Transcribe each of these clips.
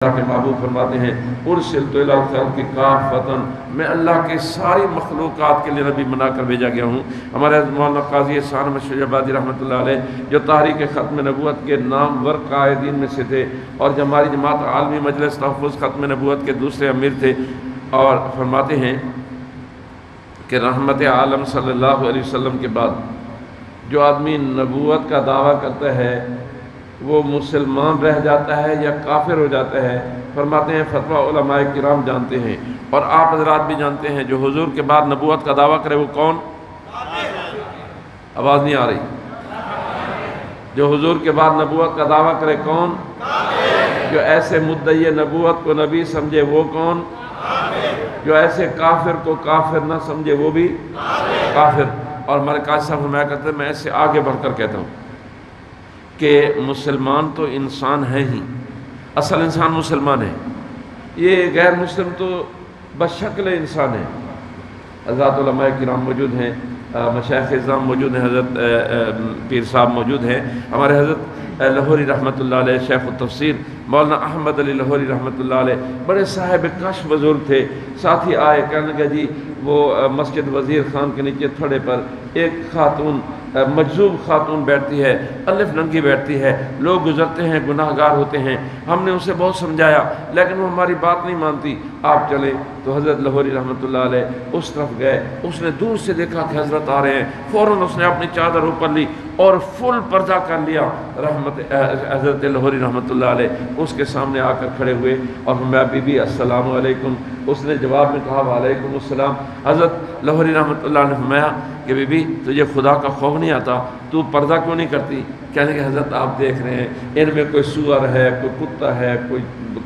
اللہ کے محبوب فرماتے ہیں ارسلت الی الخلق کافۃ، میں اللہ کے ساری مخلوقات کے لیے نبی بنا کر بھیجا گیا ہوں۔ ہمارے مولانا قاضی احسان احمد شجاع آبادی رحمۃ اللہ علیہ جو تحریک ختم نبوت کے نامور قائدین میں سے تھے، اور جو ہماری جماعت عالمی مجلس تحفظ ختم نبوت کے دوسرے امیر تھے، اور فرماتے ہیں کہ رحمت عالم صلی اللہ علیہ وسلم کے بعد جو آدمی نبوت کا دعویٰ کرتا ہے وہ مسلمان رہ جاتا ہے یا کافر ہو جاتا ہے۔ فرماتے ہیں فتویٰ علماء کرام جانتے ہیں، اور آپ حضرات بھی جانتے ہیں، جو حضور کے بعد نبوت کا دعویٰ کرے وہ کون؟ آواز نہیں آ رہی؟ جو حضور کے بعد نبوت کا دعویٰ کرے کون؟ جو ایسے مدعی نبوت کو نبی سمجھے وہ کون؟ جو ایسے کافر کو کافر نہ سمجھے وہ بھی کافر۔ اور ہمارے قاضی صاحب فرمایا کرتے ہیں، میں ایسے آگے بڑھ کر کہتا ہوں کہ مسلمان تو انسان ہے ہی، اصل انسان مسلمان ہے، یہ غیر مسلم تو بشکل انسان ہے۔ حضرات علماء کرام موجود ہیں، مشائخ اعظام موجود ہیں، حضرت پیر صاحب موجود ہیں، ہمارے حضرت لاہوری رحمۃ اللہ علیہ شیخ التفسیر مولانا احمد علی لاہوری رحمۃ اللہ علیہ بڑے صاحب کشف بزرگ تھے۔ ساتھ ہی آئے کہنے لگے جی وہ مسجد وزیر خان کے نیچے تھڑے پر ایک خاتون مجذوب خاتون بیٹھتی ہے، الف ننگی بیٹھتی ہے، لوگ گزرتے ہیں گناہ گار ہوتے ہیں، ہم نے اسے بہت سمجھایا لیکن وہ ہماری بات نہیں مانتی، آپ چلیں۔ تو حضرت لاہوری رحمۃ اللہ علیہ اس طرف گئے، اس نے دور سے دیکھا کہ حضرت آ رہے ہیں، فوراً اس نے اپنی چادر اوپر لی اور فل پردہ کر لیا۔ حضرت لاہوری رحمۃ اللہ علیہ اس کے سامنے آ کر کھڑے ہوئے اور فرمایا بی بی السلام علیکم۔ اس نے جواب میں کہا وعلیکم السلام۔ حضرت لاہوری رحمۃ اللہ نے فرمایا کہ بی بی تجھے خدا کا خوف نہیں آتا، تو پردہ کیوں نہیں کرتی؟ کہنے کہ حضرت آپ دیکھ رہے ہیں ان میں کوئی سور ہے، کوئی کتا ہے، کوئی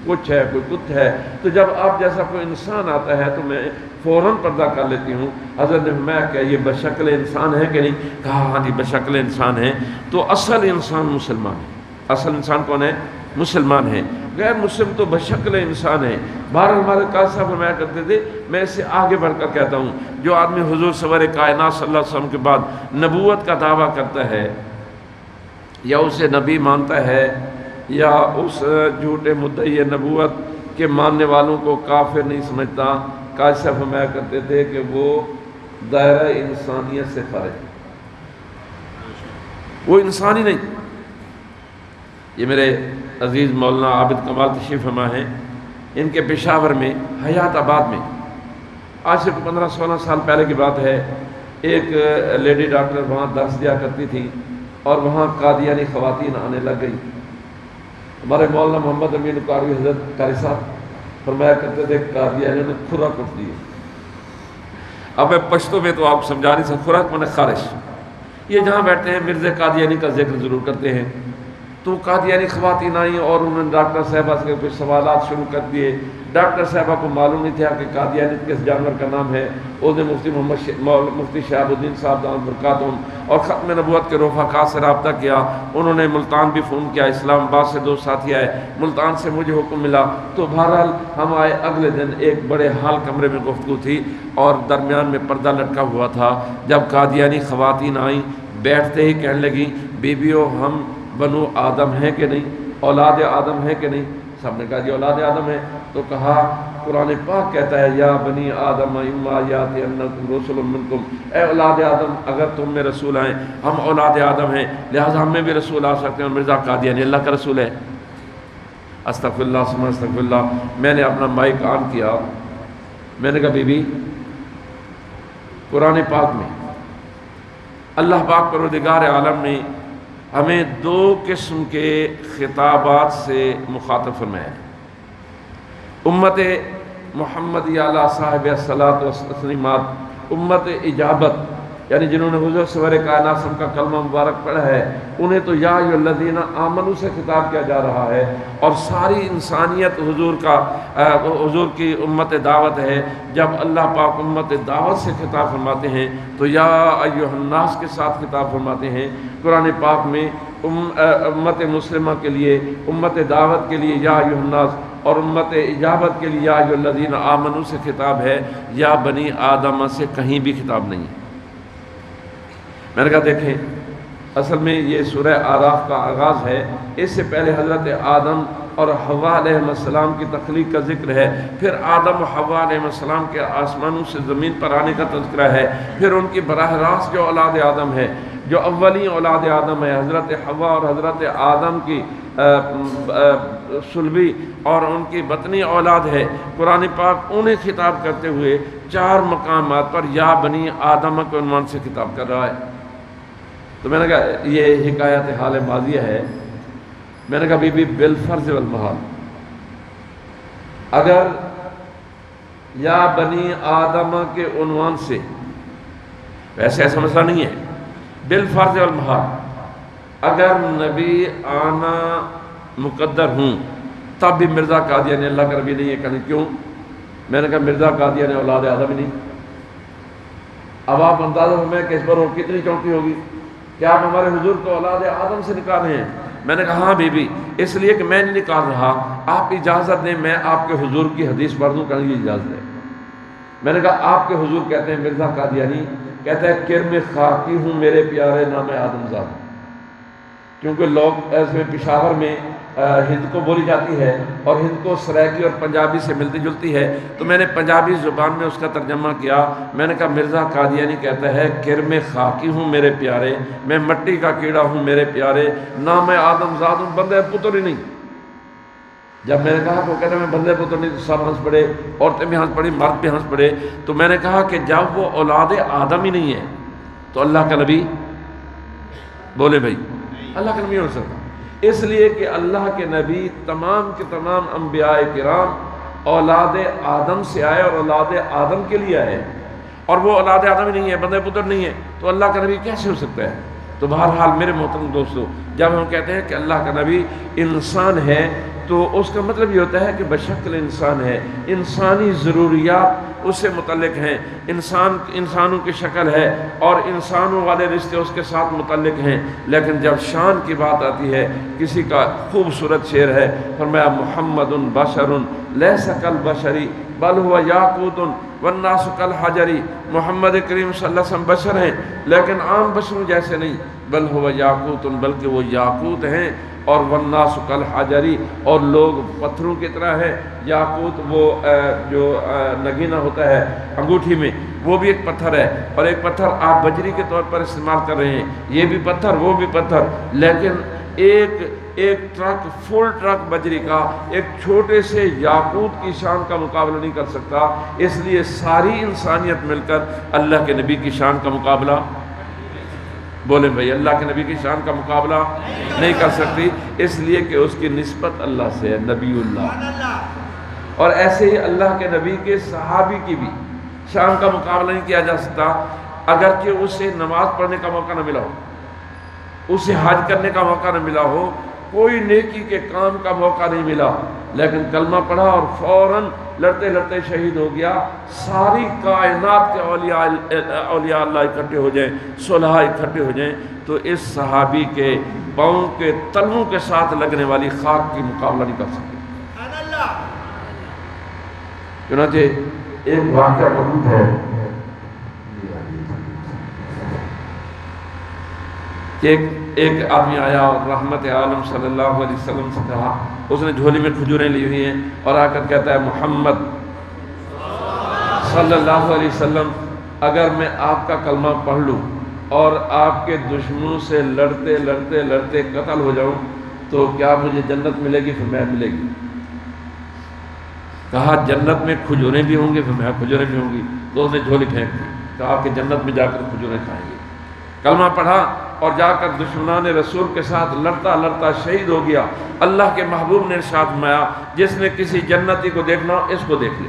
کچھ ہے، کوئی کت ہے، تو جب آپ جیسا کوئی انسان آتا ہے تو میں فوراً پردہ کر لیتی ہوں۔ حضرت نے فرمایا کہ یہ بشکل انسان ہے کہ نہیں؟ کہا ہاں جی بشکل انسان ہے۔ تو اصل انسان مسلمان ہے۔ اصل انسان کون ہے؟ مسلمان ہے، غیر مسلم تو بشکل انسان ہے۔ بہرحال ہمارے قاضی صاحب فرمایا کرتے تھے، میں اس سے آگے بڑھ کر کہتا ہوں، جو آدمی حضور سرور کائنات صلی اللہ علیہ وسلم کے بعد نبوت کا دعویٰ کرتا ہے، یا اسے نبی مانتا ہے، یا اس جھوٹے مدعی نبوت کے ماننے والوں کو کافر نہیں سمجھتا، قاضی صاحب فرمایا کرتے تھے کہ وہ دائرہ انسانیت سے خارج ہے، وہ انسان ہی نہیں۔ یہ میرے عزیز مولانا عابد کمال تشریف فرما ہیں، ان کے پشاور میں حیات آباد میں آج سے 15-16 سال پہلے کی بات ہے، ایک لیڈی ڈاکٹر وہاں درس دیا کرتی تھی اور وہاں قادیانی خواتین آنے لگ گئی۔ ہمارے مولانا محمد امین قاروی حضرت قاری صاحب فرمایا کرتے تھے قادیانیوں نے خوراک اٹھ دی۔ اب میں پشتو میں تو آپ سمجھا نہیں سکتا، خوراک مانے خارش۔ یہ جہاں بیٹھتے ہیں مرزا قادیانی کا ذکر ضرور کرتے ہیں، تو قادیانی خواتین آئیں اور انہوں نے ڈاکٹر صاحبہ سے کچھ سوالات شروع کر دیے۔ ڈاکٹر صاحبہ کو معلوم نہیں تھا کہ قادیانیت کس جانور کا نام ہے۔ اس نے مفتی شہاب الدین صاحب دامت برکاتہم اور ختم نبوت کے رفقا سے رابطہ کیا، انہوں نے ملتان بھی فون کیا، اسلام آباد سے 2 ساتھی آئے، ملتان سے مجھے حکم ملا، تو بہرحال ہم آئے۔ اگلے دن ایک بڑے ہال کمرے میں گفتگو تھی اور درمیان میں پردہ لٹکا ہوا تھا۔ جب قادیانی خواتین آئیں، بیٹھتے ہی کہنے لگیں بیبیو ہم بنو آدم ہیں کہ نہیں، اولاد آدم ہیں کہ نہیں؟ سب نے کہا جی اولاد آدم ہے۔ تو کہا قرآن پاک کہتا ہے یا بنی آدم اما یاتینکم رسل منکم، اے اولاد آدم اگر تم میں رسول آئیں، ہم اولاد آدم ہیں لہٰذا ہم میں بھی رسول آ سکتے ہیں، اور مرزا قادیانی اللہ کا رسول ہے۔ استغفر اللہ ثم استغفر اللہ۔ میں نے اپنا مائک آن کیا، میں نے کہا بی بی قرآن پاک میں اللہ پاک پروردگار عالم نے ہمیں 2 قسم کے خطابات سے مخاطب فرمایا ہے۔ امت محمدیہ علیہ صاحب الصلاۃ والتسلیمات، امت اجابت، یعنی جنہوں نے حضور سرور کائنات صلی اللہ علیہ وسلم کا کلمہ مبارک پڑھا ہے، انہیں تو یا ایھا الذین آمنوا سے خطاب کیا جا رہا ہے، اور ساری انسانیت حضور کی امت دعوت ہے۔ جب اللہ پاک امت دعوت سے خطاب فرماتے ہیں تو یا ایھا الناس کے ساتھ خطاب فرماتے ہیں۔ قرآن پاک میں امت مسلمہ کے لیے، امت دعوت کے لیے یا ایھا الناس، اور امت اجابت کے لیے یا ایھا الذین آمنوا سے خطاب ہے، یا بنی آدم سے کہیں بھی خطاب نہیں ہے۔ میں نے کہا دیکھیں اصل میں یہ سورہ آراف کا آغاز ہے، اس سے پہلے حضرت آدم اور حوا علیہ السلام کی تخلیق کا ذکر ہے، پھر آدم و حوا علیہ السلام کے آسمانوں سے زمین پر آنے کا تذکرہ ہے، پھر ان کی براہ راست جو اولاد آدم ہے، جو اولین اولاد آدم ہے، حضرت حوا اور حضرت آدم کی صلبی اور ان کی بطنی اولاد ہے، قرآن پاک انہیں خطاب کرتے ہوئے 4 مقامات پر یا بنی آدم کے عنوان سے خطاب کر رہا ہے۔ تو میں نے کہا یہ حکایت حال ماضیہ ہے، میں نے کہا بی بی بالفرض والمحال، اگر یا بنی آدم کے عنوان سے، ویسے ایسا مسئلہ نہیں ہے، بالفرض والمحال اگر نبی آنا مقدر ہوں تب بھی مرزا قادیانی اللہ کا نبی نہیں ہے، کہنے کیوں؟ میں نے کہا مرزا قادیانی اولاد آدم ہی نہیں۔ اب آپ اندازہ فرمائیں کہ اس پر اور کتنی چونکی ہوگی، کیا آپ ہمارے حضور کو اولاد آدم سے نکال رہے ہیں؟ میں نے کہا ہاں بی بی، اس لیے کہ میں نہیں نکال رہا، آپ اجازت دیں میں آپ کے حضور کی حدیث پڑھ دوں، کہنے کی اجازت ہے۔ میں نے کہا آپ کے حضور کہتے ہیں مرزا قادیانی کہتا ہے کرم خاکی ہوں میرے پیارے نام آدم زاد، کیونکہ لوگ ایسے پشاور میں ہند کو بولی جاتی ہے اور ہند کو سرائکی اور پنجابی سے ملتی جلتی ہے، تو میں نے پنجابی زبان میں اس کا ترجمہ کیا۔ میں نے کہا مرزا قادیانی کہتا ہے کرم خاکی ہوں میرے پیارے، میں مٹی کا کیڑا ہوں میرے پیارے، نام آدم زاد ہوں، بندے پتر ہی نہیں۔ جب میں نے کہا کہ وہ کہتا ہے میں بندے پتر نہیں، تو سب ہنس پڑے، عورتیں بھی ہنس پڑی، مرد بھی ہنس پڑے۔ تو میں نے کہا کہ جب وہ اولاد آدم ہی نہیں ہے تو اللہ کا نبی بولے بھائی اللہ کا نبی ہو سکتا، اس لیے کہ اللہ کے نبی تمام کے تمام انبیاء کرام اولاد آدم سے آئے اور اولاد آدم کے لیے آئے، اور وہ اولاد آدم ہی نہیں ہے، بندے پتر نہیں ہے، تو اللہ کا نبی کیسے ہو سکتا ہے؟ تو بہرحال میرے محترم دوستو، جب ہم کہتے ہیں کہ اللہ کا نبی انسان ہے تو اس کا مطلب یہ ہوتا ہے کہ بشکل انسان ہے، انسانی ضروریات اس سے متعلق ہیں، انسانوں کی شکل ہے اور انسانوں والے رشتے اس کے ساتھ متعلق ہیں۔ لیکن جب شان کی بات آتی ہے، کسی کا خوبصورت شعر ہے، فرمایا محمد بشر لیس کالبشری بل ہوا یاقوت والناس کالحجری، محمد کریم صلی اللہ علیہ وسلم بشر ہیں لیکن عام بشروں جیسے نہیں، بل ہوا یاقوت بلکہ وہ یاقوت ہیں، اور والناس کالحجری اور لوگ پتھروں کی طرح ہے۔ یاقوت وہ جو نگینہ ہوتا ہے انگوٹھی میں، وہ بھی ایک پتھر ہے، اور ایک پتھر آپ بجری کے طور پر استعمال کر رہے ہیں، یہ بھی پتھر وہ بھی پتھر، لیکن ایک ٹرک فل ٹرک بجری کا ایک چھوٹے سے یاقوت کی شان کا مقابلہ نہیں کر سکتا، اس لیے ساری انسانیت مل کر اللہ کے نبی کی شان کا مقابلہ، بولیں بھائی اللہ کے نبی کی شان کا مقابلہ نہیں کر سکتی، اس لیے کہ اس کی نسبت اللہ سے ہے، نبی اللہ۔ اور ایسے ہی اللہ کے نبی کے صحابی کی بھی شان کا مقابلہ نہیں کیا جا سکتا، اگرچہ اسے نماز پڑھنے کا موقع نہ ملا ہو، اسے حج کرنے کا موقع نہ ملا ہو، کوئی نیکی کے کام کا موقع نہیں ملا، لیکن کلمہ پڑھا اور فوراً لڑتے لڑتے شہید ہو گیا۔ ساری کائنات کے اولیاء اللہ اکٹھے ہو جائیں، صلحاء اکٹھے ہو جائیں تو اس صحابی کے پاؤں کے تلووں کے ساتھ لگنے والی خاک کی مقابلہ نہیں کر سکتے۔ چنانچہ ایک واقعہ موجود ہے کہ ایک آدمی آیا اور رحمت عالم صلی اللہ علیہ وسلم سے کہا، اس نے جھولی میں کھجوریں لی ہوئی ہیں اور آ کر کہتا ہے محمد صلی اللہ علیہ وسلم اگر میں آپ کا کلمہ پڑھ لوں اور آپ کے دشمنوں سے لڑتے لڑتے لڑتے قتل ہو جاؤں تو کیا مجھے جنت ملے گی؟ فرمایا ملے گی۔ کہا جنت میں کھجوریں بھی ہوں گی؟ فرمایا کھجوریں بھی ہوں گی۔ تو اس نے جھولی پھینک دی، کہا کہ جنت میں جا کر کھجوریں کھائیں گے۔ کلمہ پڑھا اور جا کر دشمنان رسول کے ساتھ لڑتا لڑتا شہید ہو گیا۔ اللہ کے محبوب نے ارشاد فرمایا جس نے کسی جنتی کو دیکھنا ہو اس کو دیکھ لے۔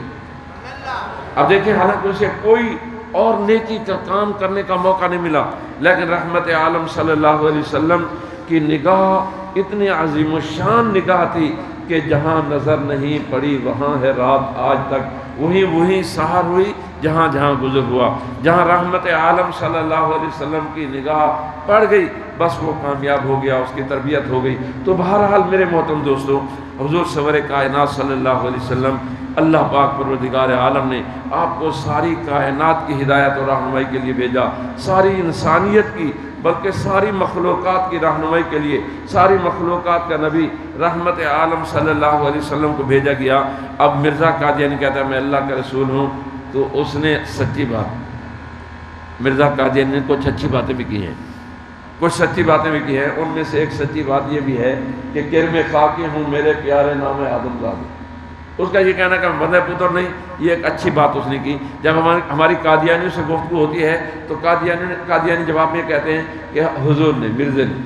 اب دیکھیں حالانکہ اسے کوئی اور نیکی کا کام کرنے کا موقع نہیں ملا، لیکن رحمت عالم صلی اللہ علیہ وسلم کی نگاہ اتنی عظیم الشان نگاہ تھی کہ جہاں نظر نہیں پڑی وہاں ہے رات آج تک، وہیں سحر ہوئی جہاں جہاں گزر ہوا، جہاں رحمت عالم صلی اللہ علیہ وسلم کی نگاہ پڑ گئی بس وہ کامیاب ہو گیا، اس کی تربیت ہو گئی۔ تو بہرحال میرے محترم دوستو، حضور سرور کائنات صلی اللہ علیہ وسلم اللہ پاک پروردگار عالم نے آپ کو ساری کائنات کی ہدایت اور رہنمائی کے لیے بھیجا، ساری انسانیت کی بلکہ ساری مخلوقات کی رہنمائی کے لیے ساری مخلوقات کا نبی رحمت عالم صلی اللہ علیہ وسلم کو بھیجا گیا۔ اب مرزا قادیانی کہتا ہے میں اللہ کا رسول ہوں، تو اس نے سچی بات، مرزا قادیانی نے کچھ اچھی باتیں بھی کی ہیں، کچھ سچی باتیں بھی کی ہیں۔ ان میں سے ایک سچی بات یہ بھی ہے کہ کرم خاکی ہوں میرے پیارے نام آدم زادے۔ اس کا یہ کہنا کہ میں بندہ پتر نہیں، یہ ایک اچھی بات اس نے کی۔ جب ہماری قادیانیوں سے گفتگو ہوتی ہے تو قادیانی جواب میں کہتے ہیں کہ حضور نے، مرزا نے،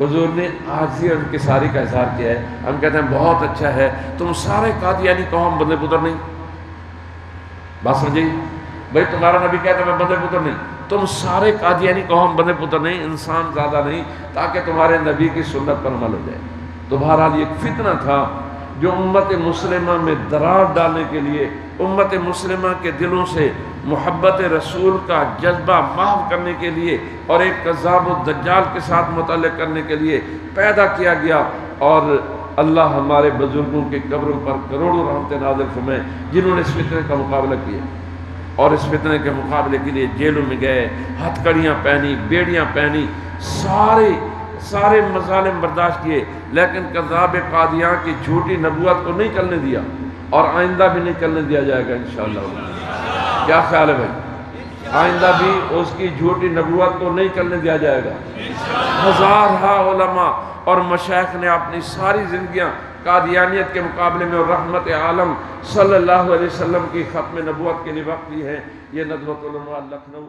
حضور نے عاجزی اور انکساری کا اظہار کیا ہے۔ ہم کہتے ہیں بہت اچھا ہے، تم سارے قادیانی کہو ہم بندے پتر نہیں۔ بات سمجھے بھائی، تمہارا نبی کہتا ہے میں بندے پتر نہیں، تم سارے قادیانی کہو ہم بندے پتر نہیں، انسان زیادہ نہیں، تاکہ تمہارے نبی کی سنت پر عمل ہو جائے۔ تو بہرحال یہ فتنہ تھا جو امت مسلمہ میں درار ڈالنے کے لیے، امت مسلمہ کے دلوں سے محبت رسول کا جذبہ محو کرنے کے لیے اور ایک کذاب و دجال کے ساتھ متعلق کرنے کے لیے پیدا کیا گیا۔ اور اللہ ہمارے بزرگوں کے قبروں پر کروڑوں رحمتیں نازل فرمائے جنہوں نے اس فتنے کا مقابلہ کیا، اور اس فتنے کے مقابلے کے لیے جیلوں میں گئے، ہتھ کڑیاں پہنی، بیڑیاں پہنی، سارے مظالم برداشت کیے، لیکن کذاب قادیاں کی جھوٹی نبوت کو نہیں چلنے دیا، اور آئندہ بھی نہیں چلنے دیا جائے گا انشاءاللہ۔ کیا خیال ہے بھائی؟ آئندہ بھی اس کی جھوٹی نبوت کو نہیں چلنے دیا جائے گا۔ ہزارہ علماء اور مشائخ نے اپنی ساری زندگیاں قادیانیت کے مقابلے میں اور رحمت عالم صلی اللہ علیہ وسلم کی ختم نبوت کے لیے وقت دی ہے۔ یہ ندوۃ علماء لکھنؤ